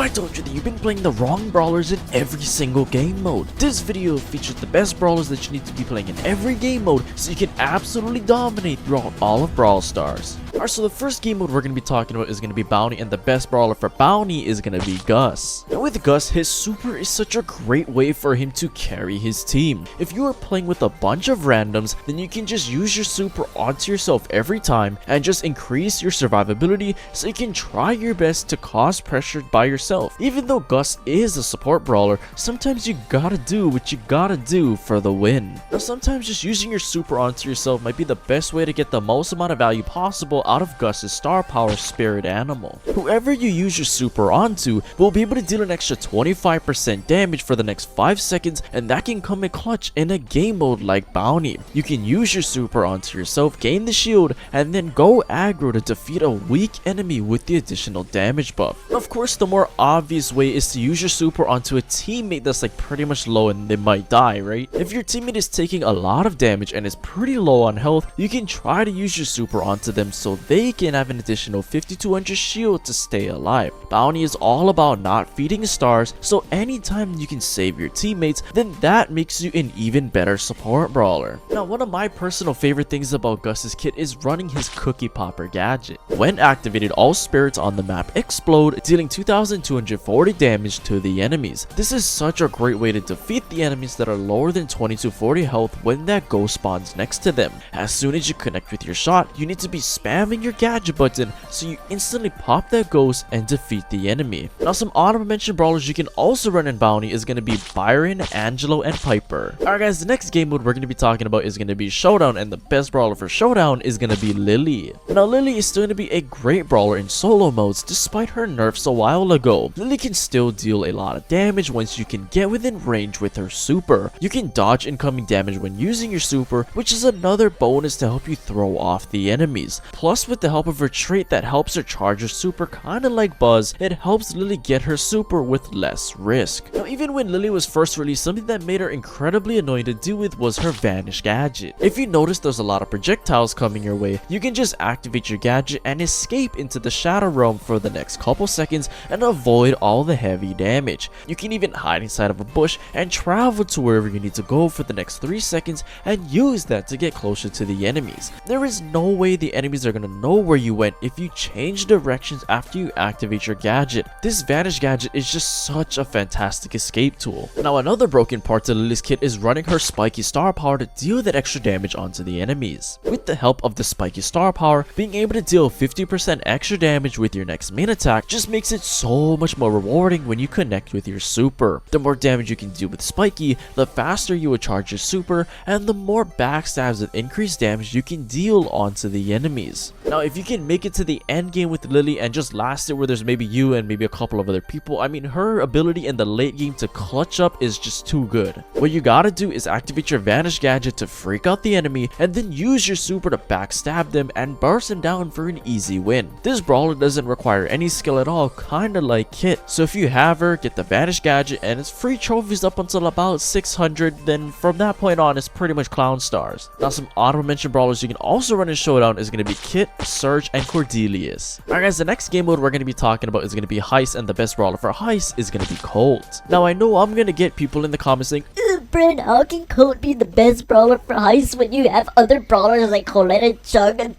I told you that you've been playing the wrong brawlers in every single game mode? This video features the best brawlers that you need to be playing in every game mode so you can absolutely dominate throughout all of Brawl Stars. Alright, so the first game mode we're going to be talking about is going to be Bounty, and the best brawler for Bounty is going to be Gus. Now with Gus, his super is such a great way for him to carry his team. If you are playing with a bunch of randoms, then you can just use your super onto yourself every time and just increase your survivability so you can try your best to cause pressure by yourself. Even though Gus is a support brawler, sometimes you gotta do what you gotta do for the win. Now sometimes just using your super onto yourself might be the best way to get the most amount of value possible out of Gus's star power spirit animal. Whoever you use your super onto will be able to deal an extra 25% damage for the next 5 seconds, and that can come in clutch in a game mode like Bounty. You can use your super onto yourself, gain the shield, and then go aggro to defeat a weak enemy with the additional damage buff. Of course, the more obvious way is to use your super onto a teammate that's like pretty much low and they might die, right? If your teammate is taking a lot of damage and is pretty low on health, you can try to use your super onto them so they can have an additional 5200 shield to stay alive. Bounty is all about not feeding stars, so anytime you can save your teammates, then that makes you an even better support brawler. Now, one of my personal favorite things about Gus's kit is running his cookie popper gadget. When activated, all spirits on the map explode, dealing 2240 damage to the enemies. This is such a great way to defeat the enemies that are lower than 2240 health when that ghost spawns next to them. As soon as you connect with your shot, you need to be spamming your gadget button so you instantly pop that ghost and defeat the enemy. Now, some honorable mention brawlers you can also run in Bounty is going to be Byron, Angelo, and Piper. Alright guys, the next game mode we're going to be talking about is going to be Showdown, and the best brawler for Showdown is going to be Lily. Now Lily is still going to be a great brawler in solo modes despite her nerfs a while ago. Lily can still deal a lot of damage once you can get within range with her super. You can dodge incoming damage when using your super, which is another bonus to help you throw off the enemies. Plus, with the help of her trait that helps her charge her super kinda like Buzz, it helps Lily get her super with less risk. Now even when Lily was first released, something that made her incredibly annoying to deal with was her vanish gadget. If you notice there's a lot of projectiles coming your way, you can just activate your gadget and escape into the shadow realm for the next couple seconds and avoid all the heavy damage. You can even hide inside of a bush and travel to wherever you need to go for the next 3 seconds and use that to get closer to the enemies. There is no way the enemies are gonna know where you went if you change directions after you activate your gadget. This vanish gadget is just such a fantastic escape tool. Now another broken part to Lily's kit is running her spiky star power to deal that extra damage onto the enemies. With the help of the spiky star power, being able to deal 50% extra damage with your next main attack just makes it so much more rewarding when you connect with your super. The more damage you can do with spiky, the faster you will charge your super, and the more backstabs with increased damage you can deal onto the enemies. Now if you can make it to the end game with Lily and just last it where there's maybe you and maybe a couple of other people, I mean, her ability in the late game to clutch up is just too good. What you gotta do is activate your vanish gadget to freak out the enemy and then use your super to backstab them and burst them down for an easy win. This brawler doesn't require any skill at all, kinda like Kit. So if you have her, get the vanish gadget and it's free trophies up until about 600, then from that point on it's pretty much clown stars. Now some honorable mention brawlers you can also run in Showdown is going to be Kit, Surge, and Cordelius. Alright guys, the next game mode we're going to be talking about is going to be Heist, and the best brawler for Heist is going to be Colt. Now I know I'm going to get people in the comments saying, Brent, how can Colt be the best brawler for Heist when you have other brawlers like Colette and Chug and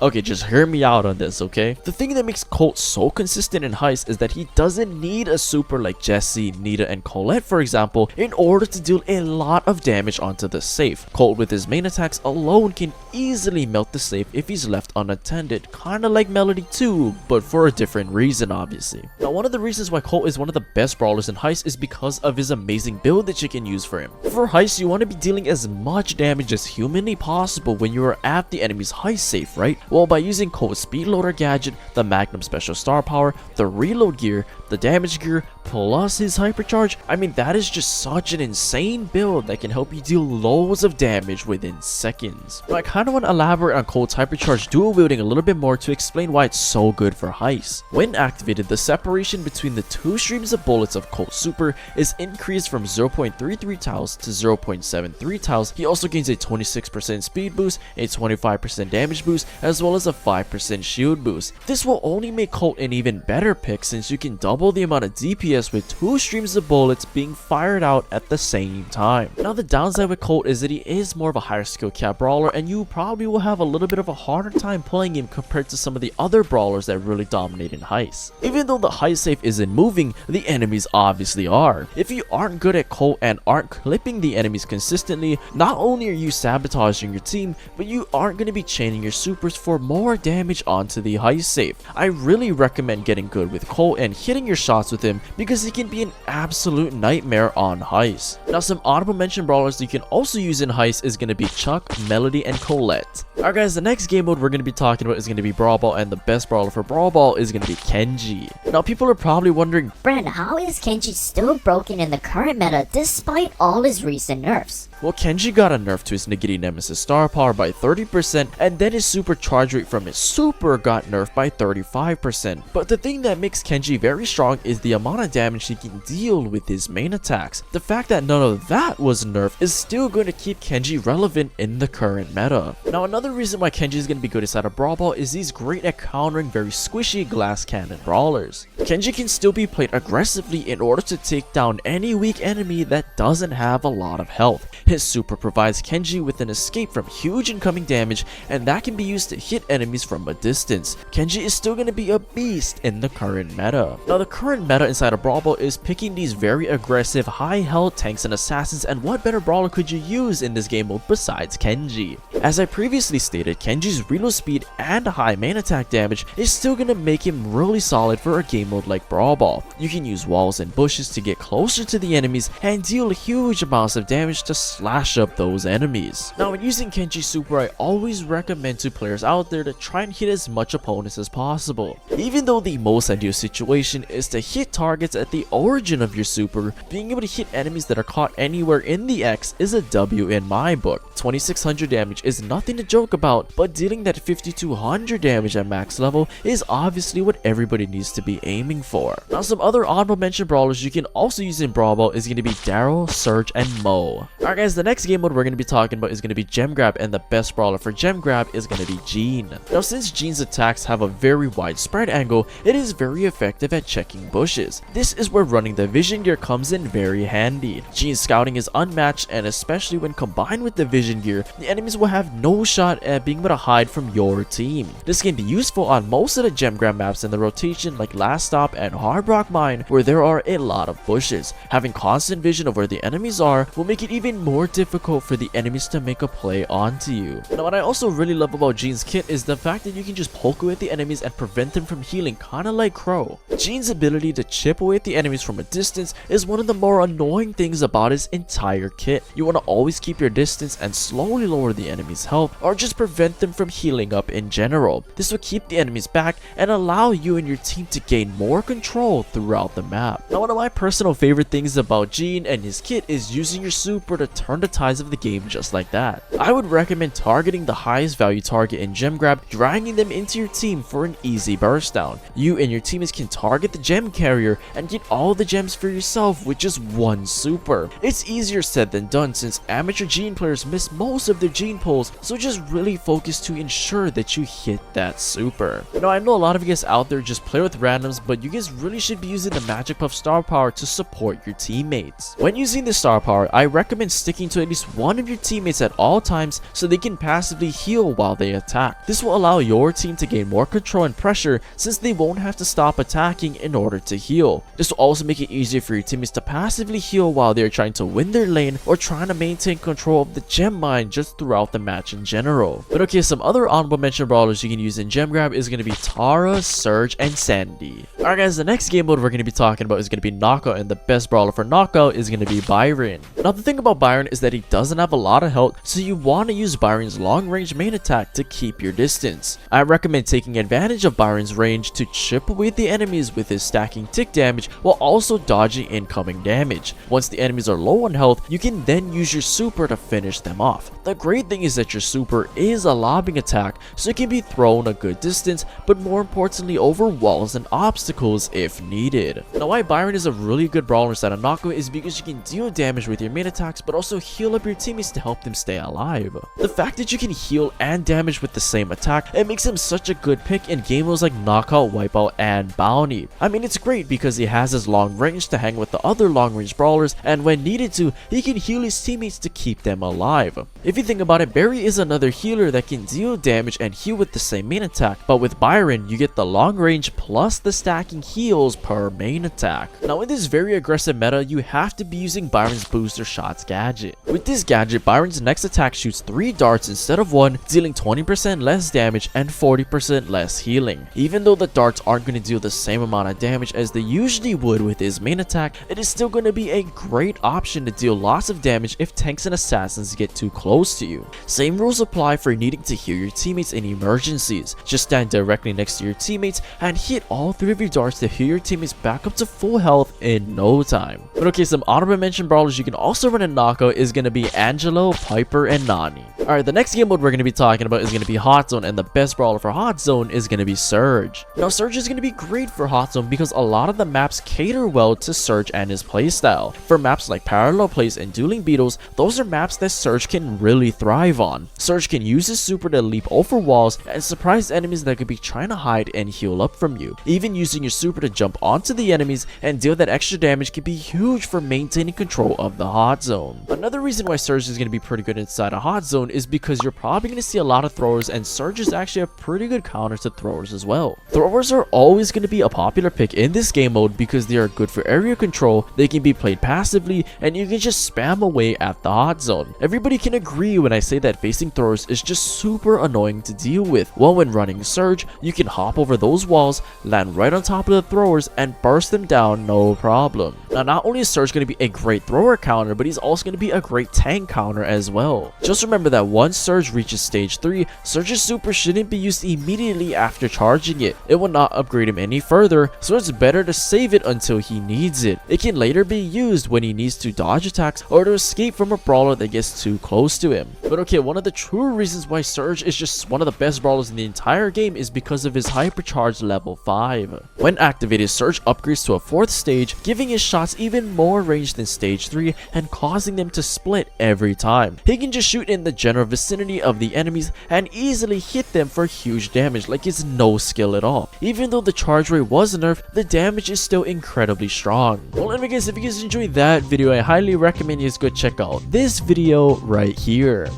okay, just hear me out on this, okay? The thing that makes Colt so consistent in Heist is that he doesn't need a super like Jessie, Nita, and Colette, for example, in order to deal a lot of damage onto the safe. Colt with his main attacks alone can easily melt the safe if he's left unattended, kinda like Melody too, but for a different reason obviously. Now one of the reasons why Colt is one of the best brawlers in Heist is because of his amazing build that you can use for him. For Heist, you want to be dealing as much damage as humanly possible when you are at the enemy's Heist safe, right? Well, by using Colt's speed loader gadget, the Magnum special star power, the reload gear, the damage gear, plus his hypercharge, I mean, that is just such an insane build that can help you deal loads of damage within seconds. Now, I kind of want to elaborate on Colt's hypercharge dual wielding a little bit more to explain why it's so good for Heist. When activated, the separation between the two streams of bullets of Colt's super is increased from 0.5 0.33 tiles to 0.73 tiles. He also gains a 26% speed boost, a 25% damage boost, as well as a 5% shield boost. This will only make Colt an even better pick since you can double the amount of DPS with 2 streams of bullets being fired out at the same time. Now the downside with Colt is that he is more of a higher skill cap brawler, and you probably will have a little bit of a harder time playing him compared to some of the other brawlers that really dominate in heist. Even though the heist safe isn't moving, the enemies obviously are. If you aren't good at Colt and aren't clipping the enemies consistently, not only are you sabotaging your team, but you aren't going to be chaining your supers for more damage onto the heist safe. I really recommend getting good with Colt and hitting your shots with him because he can be an absolute nightmare on heist. Now some honorable mention brawlers you can also use in heist is going to be Chuck, Melody, and Colette. Alright guys, the next game mode we're going to be talking about is going to be Brawl Ball, and the best brawler for Brawl Ball is going to be Kenji. Now people are probably wondering, Brand, how is Kenji still broken in the current meta despite all his recent nerfs? well, Kenji got a nerf to his Nagini Nemesis star power by 30%, and then his super charge rate from his super got nerfed by 35%. But the thing that makes Kenji very strong is the amount of damage he can deal with his main attacks. The fact that none of that was nerfed is still going to keep Kenji relevant in the current meta. Now, another reason why Kenji is going to be good inside of Brawl Ball is he's great at countering very squishy glass cannon brawlers. Kenji can still be played aggressively in order to take down any weak enemy that doesn't have a lot of health. His super provides Kenji with an escape from huge incoming damage, and that can be used to hit enemies from a distance. Kenji is still going to be a beast in the current meta. Now, the current meta inside of Brawl Ball is picking these very aggressive, high health tanks and assassins, and what better brawler could you use in this game mode besides Kenji? As I previously stated, Kenji's reload speed and high main attack damage is still going to make him really solid for a game mode like Brawl Ball. You can use walls and bushes to get closer to the enemies and deal huge amounts of damage to slash up those enemies. Now, when using Kenji's super, I always recommend to players out there to try and hit as much opponents as possible. Even though the most ideal situation is to hit targets at the origin of your super, being able to hit enemies that are caught anywhere in the X is a W in my book. 2600 damage is nothing to joke about, but dealing that 5200 damage at max level is obviously what everybody needs to be aiming for. Now, some other honorable mention brawlers you can also use in Brawl Ball is going to be Daryl, Surge, and Mo. Alright guys, the next game mode we're going to be talking about is going to be Gem Grab, and the best brawler for Gem Grab is going to be Jean. Now, since Jean's attacks have a very wide spread angle, it is very effective at checking bushes. This is where running the vision gear comes in very handy. Jean's scouting is unmatched, and especially when combined with the vision gear, the enemies will have no shot at being able to hide from your team. This can be useful on most of the Gem Grab maps in the rotation like Last Stop and Hard Rock Mine, where there are a lot of bushes. Having constant vision of where the enemies are will make it even more difficult for the enemies to make a play onto you. Now, what I also really love about Jean's kit is the fact that you can just poke away at the enemies and prevent them from healing, kinda like Crow. Jean's ability to chip away at the enemies from a distance is one of the more annoying things about his entire kit. You want to always keep your distance and slowly lower the enemy's health, or just prevent them from healing up in general. This will keep the enemies back and allow you and your team to gain more control throughout the map. Now, one of my personal favorite things about Jean and his kit is using your super to turn the tides of the game just like that. I would recommend targeting the highest value target in Gem Grab, dragging them into your team for an easy burst down. You and your teammates can target the gem carrier and get all the gems for yourself with just one super. It's easier said than done since amateur Jean players miss most of their Jean pulls, so just really focus to ensure that you hit that super. Now, I know a lot of you guys out there just play with randoms, but you guys really should be using the Magic Puff star power to support your teammates. When using the star power, I recommend sticking to at least one of your teammates at all times so they can passively heal while they attack. This will allow your team to gain more control and pressure since they won't have to stop attacking in order to heal. This will also make it easier for your teammates to passively heal while they're trying to win their lane or trying to maintain control of the gem mine just throughout the match in general. But okay, some other honorable mention brawlers you can use in Gem Grab is going to be Tara, Surge, and Sandy. Alright guys, the next game mode we're going to be talking about is going to be Knockout, and the best brawler for Knockout is going to be Byron. Now, the thing about Byron is that he doesn't have a lot of health, so you want to use Byron's long range main attack to keep your distance. I recommend taking advantage of Byron's range to chip away the enemies with his stacking tick damage while also dodging incoming damage. Once the enemies are low on health, you can then use your super to finish them off. The great thing is that your super is a lobbing attack, so it can be thrown a good distance, but more importantly over walls and obstacles obstacles if needed. Now why Byron is a really good brawler inside of Nako is because you can deal damage with your main attacks but also heal up your teammates to help them stay alive. The fact that you can heal and damage with the same attack, it makes him such a good pick in game modes like Knockout, Wipeout, and Bounty. I mean, it's great because he has his long range to hang with the other long range brawlers, and when needed to, he can heal his teammates to keep them alive. If you think about it, Barry is another healer that can deal damage and heal with the same main attack, but with Byron, you get the long range plus the stacking heals per main attack. Now in this very aggressive meta, you have to be using Byron's booster shots gadget. With this gadget, Byron's next attack shoots 3 darts instead of 1, dealing 20% less damage and 40% less healing. Even though the darts aren't going to deal the same amount of damage as they usually would with his main attack, it is still going to be a great option to deal lots of damage if tanks and assassins get too close to you. Same rules apply for needing to heal your teammates in emergencies. Just stand directly next to your teammates and hit all 3 of your darts to heal your teammates back up to full health in no time. But okay, some honorable mention brawlers you can also run in Knockout is going to be Angelo, Piper, and Nani. Alright, the next game mode we're going to be talking about is going to be Hot Zone, and the best brawler for Hot Zone is going to be Surge. Now Surge is going to be great for Hot Zone because a lot of the maps cater well to Surge and his playstyle. For maps like Parallel Place and Dueling Beetles, those are maps that Surge can really thrive on. Surge can use his super to leap over walls and surprise enemies that could be trying to hide and heal up from you. Even using your super to jump onto the enemies and deal that extra damage can be huge for maintaining control of the Hot Zone. Another reason why Surge is going to be pretty good inside a Hot Zone is because you're probably going to see a lot of throwers, and Surge is actually a pretty good counter to throwers as well. Throwers are always going to be a popular pick in this game mode because they are good for area control, they can be played passively, and you can just spam away at the Hot Zone. Everybody can agree when I say that facing throwers is just super annoying to deal with. Well, when running Surge, you can hop over those walls, land right on top of the throwers, and burst them down no problem. Now, not only is Surge going to be a great thrower counter, but he's also going to be a great tank counter as well. Just remember that once Surge reaches stage 3, Surge's super shouldn't be used immediately after charging it. It will not upgrade him any further, so it's better to save it until he needs it. It can later be used when he needs to dodge attacks or to escape from a brawler that gets too close to him. But okay, one of the true reasons why Surge is just one of the best brawlers in the entire game is because of his hypercharge level 5. When activated, Surge upgrades to a 4th stage, giving his shots even more range than stage 3 and causing them to split every time. He can just shoot in the general vicinity of the enemies and easily hit them for huge damage like it's no skill at all. Even though the charge rate was nerfed, the damage is still incredibly strong. Well, anyway guys, if you guys enjoyed that video, I highly recommend you guys go check out this video right here.